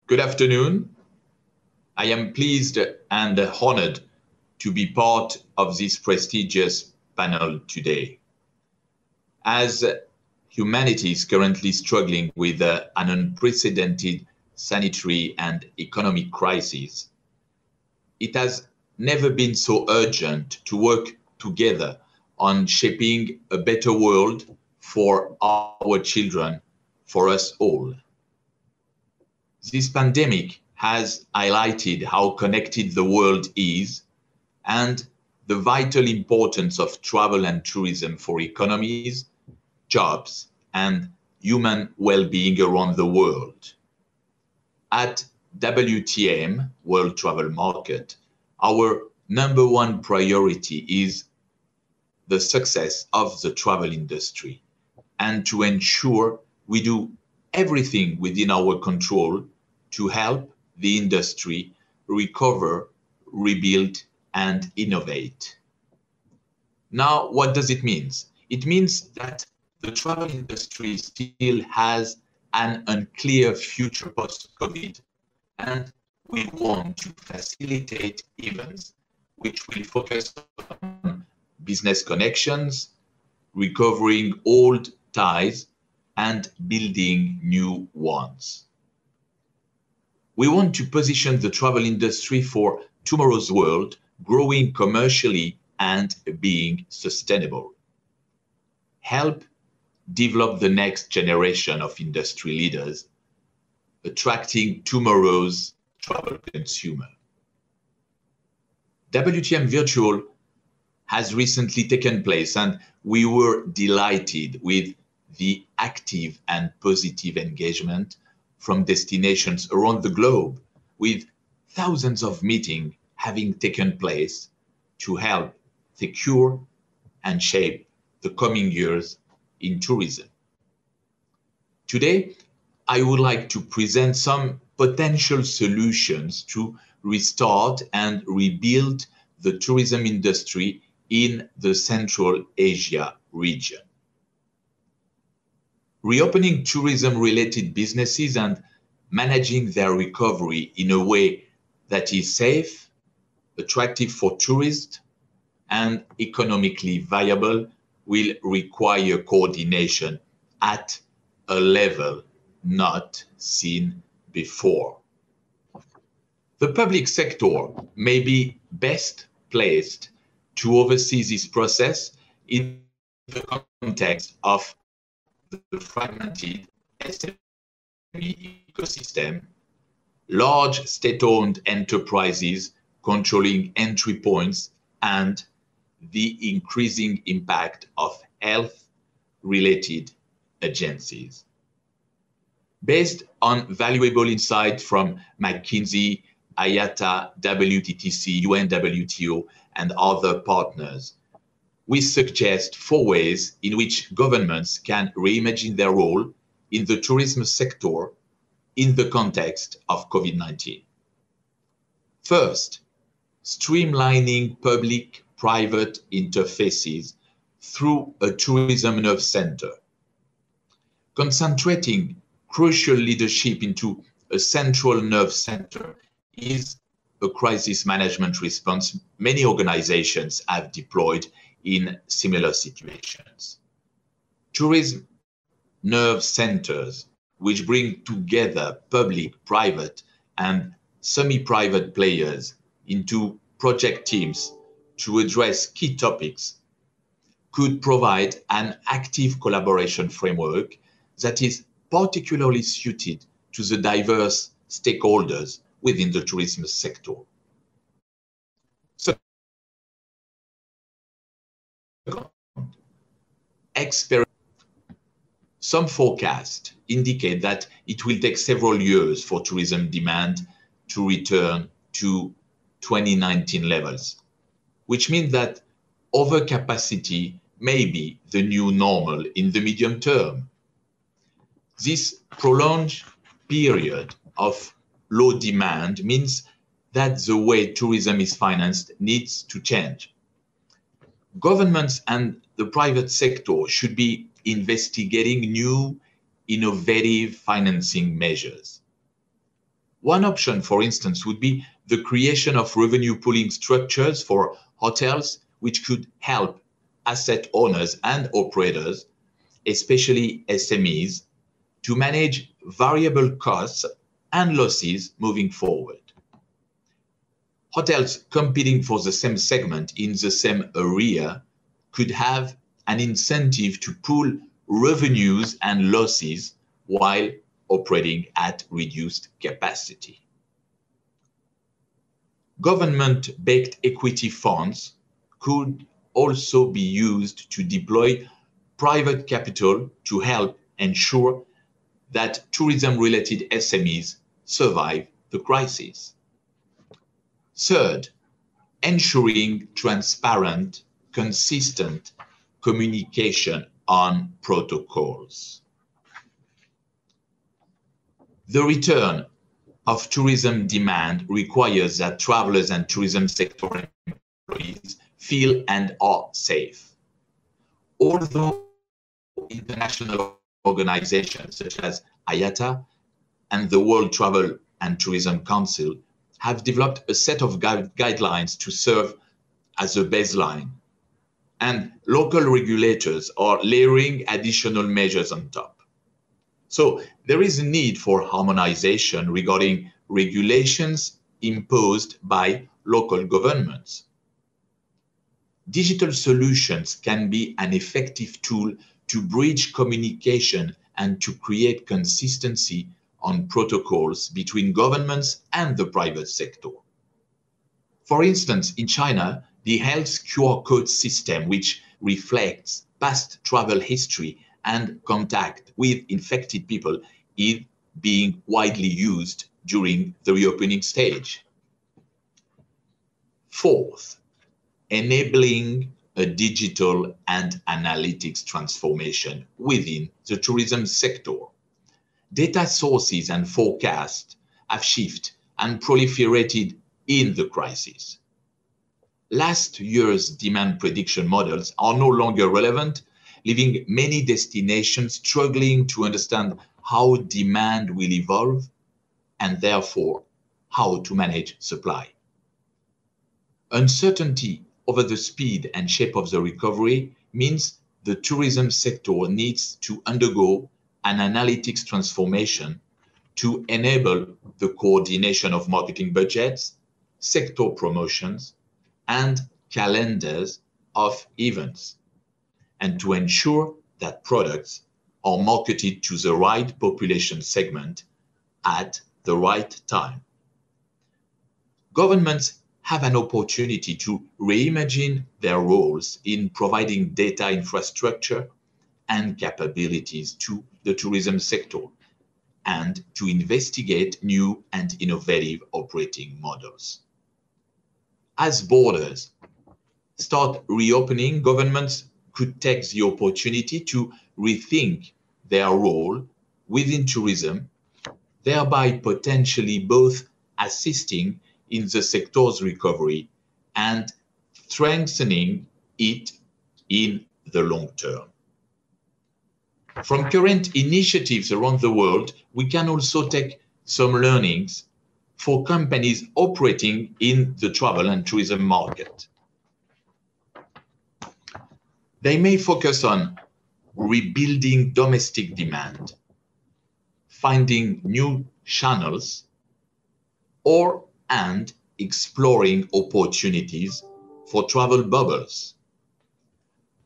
Good afternoon. I am pleased and honored to be part of this prestigious panel today. As humanity is currently struggling with an unprecedented sanitary and economic crisis, it has never been so urgent to work together on shaping a better world for our children, for us all. This pandemic has highlighted how connected the world is and the vital importance of travel and tourism for economies, jobs, and human well-being around the world. At WTM, World Travel Market, our number one priority is the success of the travel industry and to ensure we do everything within our control to help the industry recover, rebuild, and innovate. Now, what does it mean? It means that the travel industry still has an unclear future post-COVID, and we want to facilitate events which will focus on business connections, recovering old ties, and building new ones. We want to position the travel industry for tomorrow's world, growing commercially and being sustainable. Help develop the next generation of industry leaders, attracting tomorrow's travel consumer. WTM Virtual has recently taken place, and we were delighted with the active and positive engagement from destinations around the globe, with thousands of meetings having taken place to help secure and shape the coming years in tourism. Today, I would like to present some potential solutions to restart and rebuild the tourism industry in the Central Asia region. Reopening tourism-related businesses and managing their recovery in a way that is safe, attractive for tourists, and economically viable will require coordination at a level not seen before. The public sector may be best placed to oversee this process in the context of the fragmented SME ecosystem, large state-owned enterprises controlling entry points, and the increasing impact of health-related agencies. Based on valuable insight from McKinsey, IATA, WTTC, UNWTO, and other partners, we suggest 4 ways in which governments can reimagine their role in the tourism sector in the context of COVID-19. First, streamlining public-private interfaces through a tourism nerve center. Concentrating crucial leadership into a central nerve center is a crisis management response many organizations have deployed in similar situations. Tourism nerve centers, which bring together public, private, and semi-private players into project teams to address key topics, could provide an active collaboration framework that is particularly suited to the diverse stakeholders within the tourism sector. Some forecasts indicate that it will take several years for tourism demand to return to 2019 levels, which means that overcapacity may be the new normal in the medium term. This prolonged period of low demand means that the way tourism is financed needs to change. Governments and the private sector should be investigating new, innovative financing measures. One option, for instance, would be the creation of revenue pooling structures for hotels, which could help asset owners and operators, especially SMEs, to manage variable costs and losses moving forward. Hotels competing for the same segment in the same area could have an incentive to pool revenues and losses while operating at reduced capacity. Government-backed equity funds could also be used to deploy private capital to help ensure that tourism-related SMEs survive the crisis. Third, ensuring transparent, consistent communication on protocols. The return of tourism demand requires that travelers and tourism sector employees feel and are safe. Although international organizations such as IATA and the World Travel and Tourism Council have developed a set of guidelines to serve as a baseline, and local regulators are layering additional measures on top. So there is a need for harmonization regarding regulations imposed by local governments. Digital solutions can be an effective tool to bridge communication and to create consistency on protocols between governments and the private sector. For instance, in China, the health QR code system, which reflects past travel history and contact with infected people, is being widely used during the reopening stage. Fourth, enabling a digital and analytics transformation within the tourism sector. Data sources and forecasts have shifted and proliferated in the crisis. Last year's demand prediction models are no longer relevant, leaving many destinations struggling to understand how demand will evolve and therefore how to manage supply. Uncertainty over the speed and shape of the recovery means the tourism sector needs to undergo an analytics transformation to enable the coordination of marketing budgets, sector promotions, and calendars of events, and to ensure that products are marketed to the right population segment at the right time. Governments have an opportunity to reimagine their roles in providing data infrastructure and capabilities to the tourism sector, and to investigate new and innovative operating models. As borders start reopening, governments could take the opportunity to rethink their role within tourism, thereby potentially both assisting in the sector's recovery and strengthening it in the long term. From current initiatives around the world, we can also take some learnings for companies operating in the travel and tourism market. They may focus on rebuilding domestic demand, finding new channels, and exploring opportunities for travel bubbles.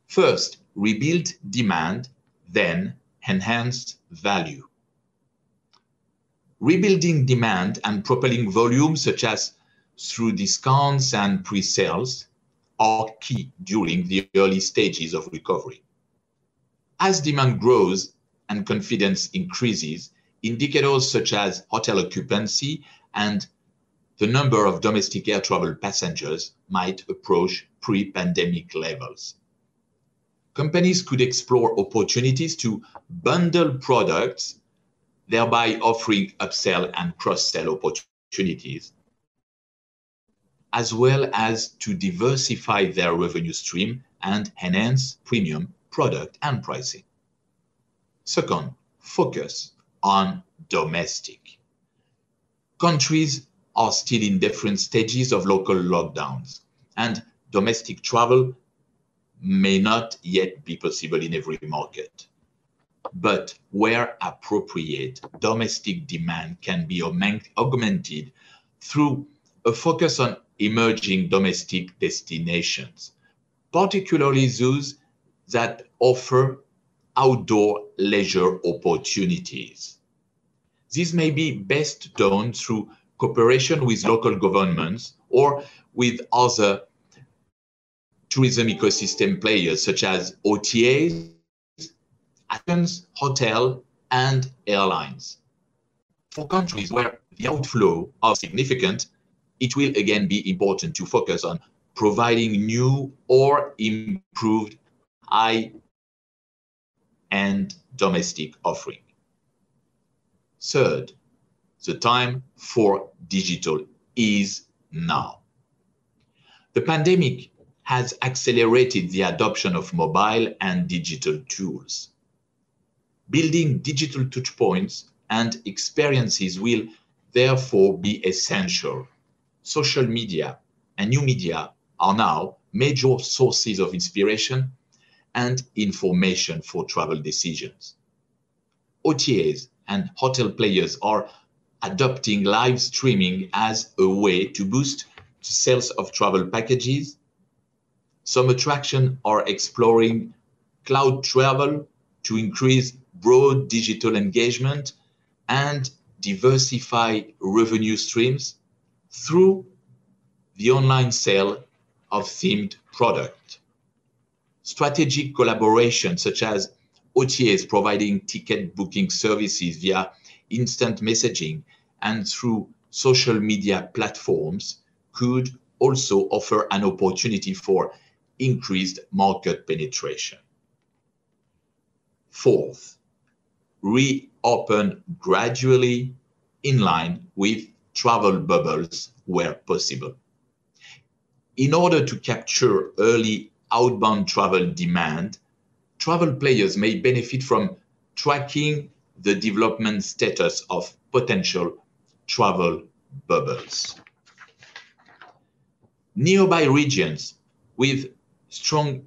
First, rebuild demand, then enhance value. Rebuilding demand and propelling volume, such as through discounts and pre-sales, are key during the early stages of recovery. As demand grows and confidence increases, indicators such as hotel occupancy and the number of domestic air travel passengers might approach pre-pandemic levels. Companies could explore opportunities to bundle products, thereby offering upsell and cross-sell opportunities, as well as to diversify their revenue stream and enhance premium product and pricing. Second, focus on domestic. Countries are still in different stages of local lockdowns, and domestic travel may not yet be possible in every market. But where appropriate, domestic demand can be augmented through a focus on emerging domestic destinations, particularly those that offer outdoor leisure opportunities. This may be best done through cooperation with local governments or with other tourism ecosystem players such as OTAs, agents, hotel, and airlines. For countries where the outflow are significant, it will again be important to focus on providing new or improved high-end domestic offering. Third, the time for digital is now. The pandemic has accelerated the adoption of mobile and digital tools. Building digital touchpoints and experiences will therefore be essential. Social media and new media are now major sources of inspiration and information for travel decisions. OTAs and hotel players are adopting live streaming as a way to boost the sales of travel packages. Some attractions are exploring cloud travel to increase broad digital engagement and diversify revenue streams through the online sale of themed product. Strategic collaboration such as OTAs providing ticket booking services via instant messaging and through social media platforms could also offer an opportunity for increased market penetration. Fourth, reopen gradually in line with travel bubbles where possible. In order to capture early outbound travel demand, travel players may benefit from tracking the development status of potential travel bubbles. Nearby regions with strong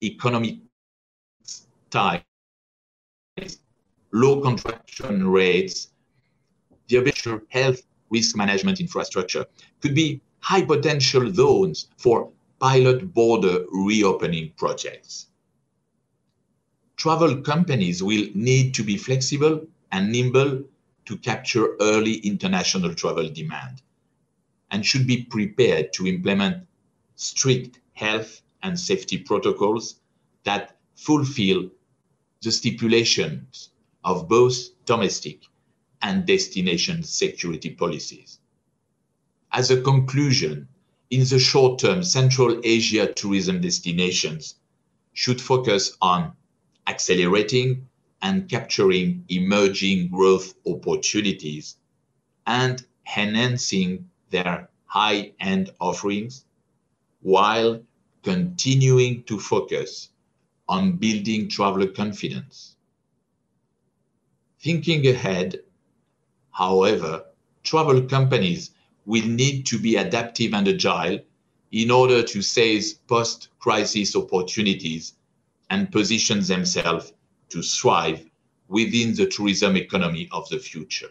economic ties, low contraction rates, the available health risk management infrastructure could be high potential zones for pilot border reopening projects. Travel companies will need to be flexible and nimble to capture early international travel demand and should be prepared to implement strict health and safety protocols that fulfill the stipulations of both domestic and destination security policies. As a conclusion, in the short term, Central Asia tourism destinations should focus on accelerating and capturing emerging growth opportunities and enhancing their high-end offerings while continuing to focus on building traveler confidence. Thinking ahead, however, travel companies will need to be adaptive and agile in order to seize post-crisis opportunities and position themselves to thrive within the tourism economy of the future.